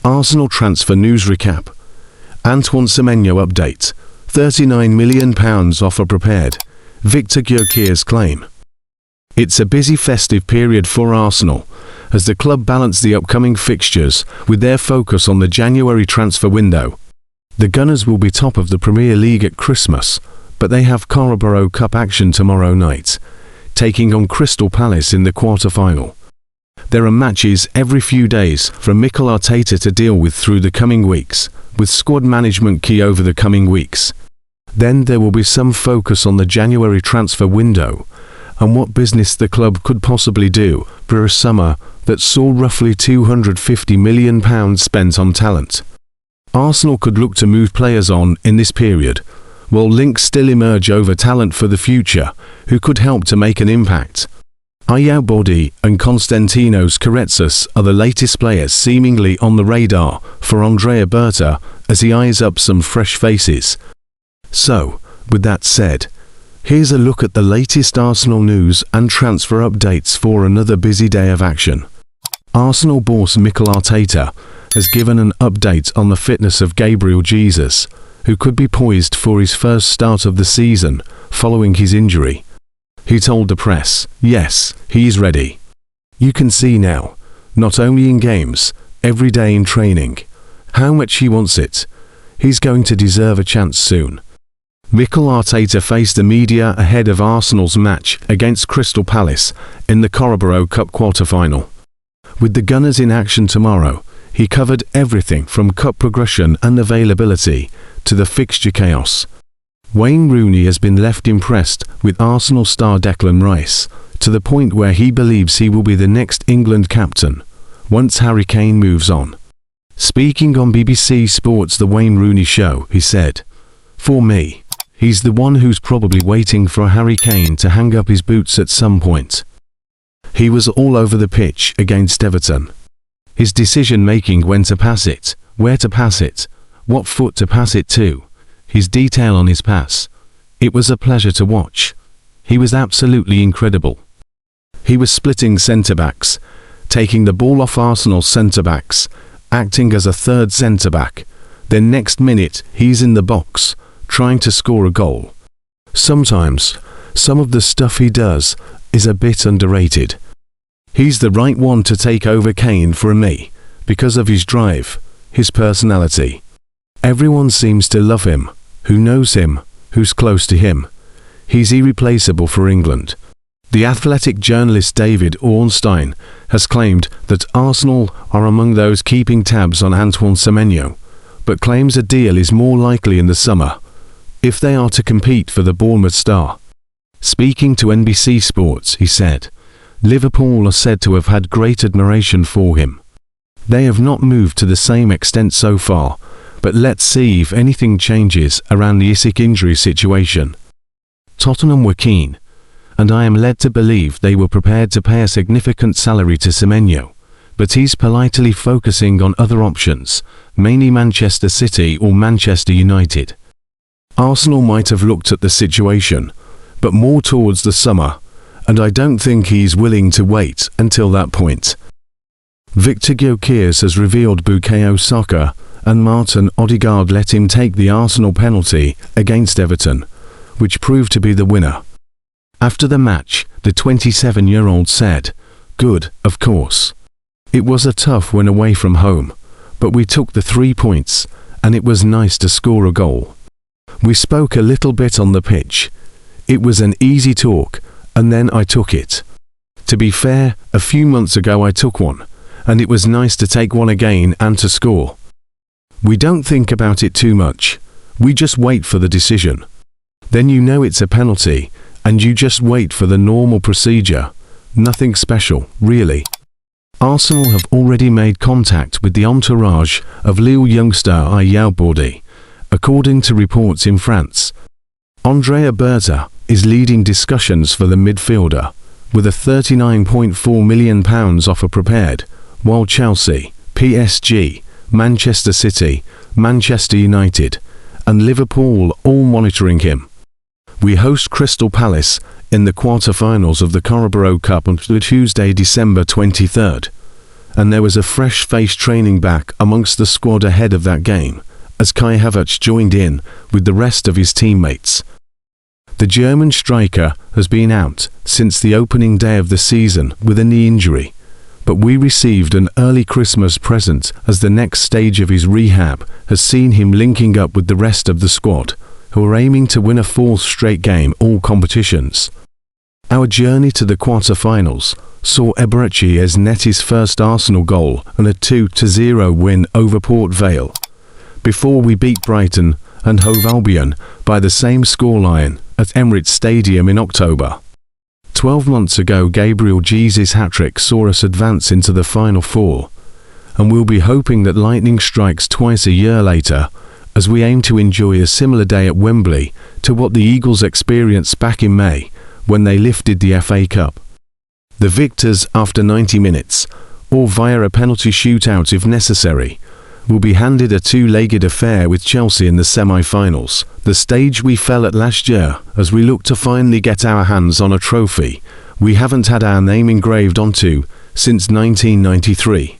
Arsenal transfer news recap. Antoine Semenyo update. £39 million offer prepared. Victor Gyökeres claim. It's a busy festive period for Arsenal, as the club balance the upcoming fixtures with their focus on the January transfer window. The Gunners will be top of the Premier League at Christmas, but they have Carabao Cup action tomorrow night, taking on Crystal Palace in the quarter-final. There are matches every few days from Mikel Arteta to deal with through the coming weeks, with squad management key over the coming weeks. Then there will be some focus on the January transfer window and what business the club could possibly do for a summer that saw roughly £250 million spent on talent. Arsenal could look to move players on in this period, while links still emerge over talent for the future who could help to make an impact. Odegaard and Konstantinos Karetsis are the latest players seemingly on the radar for Andrea Berta as he eyes up some fresh faces. So, with that said, here's a look at the latest Arsenal news and transfer updates for another busy day of action. Arsenal boss Mikel Arteta has given an update on the fitness of Gabriel Jesus, who could be poised for his first start of the season following his injury. He told the press, "Yes, he's ready. You can see now, not only in games, every day in training, how much he wants it. He's going to deserve a chance soon." Mikel Arteta faced the media ahead of Arsenal's match against Crystal Palace in the Carabao Cup quarter-final. With the Gunners in action tomorrow, he covered everything from cup progression and availability to the fixture chaos. Wayne Rooney has been left impressed with Arsenal star Declan Rice, to the point where he believes he will be the next England captain, once Harry Kane moves on. Speaking on BBC Sport's The Wayne Rooney Show, he said, "For me, he's the one who's probably waiting for Harry Kane to hang up his boots at some point. He was all over the pitch against Everton. His decision-making when to pass it, where to pass it, what foot to pass it to, his detail on his pass. It was a pleasure to watch. He was absolutely incredible. He was splitting centre-backs, taking the ball off Arsenal centre-backs, acting as a third centre-back. Then next minute, he's in the box, trying to score a goal. Sometimes, some of the stuff he does is a bit underrated. He's the right one to take over Kane for me, because of his drive, his personality. Everyone seems to love him, who knows him, who's close to him. He's irreplaceable for England." The Athletic journalist David Ornstein has claimed that Arsenal are among those keeping tabs on Antoine Semenyo, but claims a deal is more likely in the summer, if they are to compete for the Bournemouth star. Speaking to NBC Sports, he said, "Liverpool are said to have had great admiration for him. They have not moved to the same extent so far, but let's see if anything changes around the Isak injury situation. Tottenham were keen, and I am led to believe they were prepared to pay a significant salary to Semenyo, but he's politely focusing on other options, mainly Manchester City or Manchester United. Arsenal might have looked at the situation, but more towards the summer, and I don't think he's willing to wait until that point." Victor Gyökeres has revealed bukayo Saka and Martin Odegaard let him take the Arsenal penalty against Everton, which proved to be the winner. After the match, the 27-year-old said, "Good, of course. It was a tough win away from home, but we took the 3 points, and it was nice to score a goal. We spoke a little bit on the pitch. It was an easy talk, and then I took it. To be fair, a few months ago I took one, and it was nice to take one again and to score. We don't think about it too much. We just wait for the decision. Then you know it's a penalty, and you just wait for the normal procedure. Nothing special, really." Arsenal have already made contact with the entourage of Lille youngster Odegaard, according to reports in France. Andrea Berta is leading discussions for the midfielder, with a £39.4 million offer prepared, while Chelsea, PSG, Manchester City, Manchester United, and Liverpool all monitoring him. We host Crystal Palace in the quarter-finals of the Carabao Cup on Tuesday, December 23rd. and there was a fresh face training back amongst the squad ahead of that game, as Kai Havertz joined in with the rest of his teammates. The German striker has been out since the opening day of the season with a knee injury, but we received an early Christmas present as the next stage of his rehab has seen him linking up with the rest of the squad, who are aiming to win a fourth straight game all competitions. Our journey to the quarter-finals saw Eberechi net his first Arsenal goal and a 2-0 win over Port Vale, before we beat Brighton and Hove Albion by the same scoreline at Emirates Stadium in October. 12 months ago, Gabriel Jesus' hat-trick saw us advance into the Final Four, and we'll be hoping that lightning strikes twice a year later as we aim to enjoy a similar day at Wembley to what the Eagles experienced back in May when they lifted the FA Cup. The victors, after 90 minutes, or via a penalty shootout if necessary, will be handed a two-legged affair with Chelsea in the semi-finals, the stage we fell at last year as we look to finally get our hands on a trophy we haven't had our name engraved onto since 1993.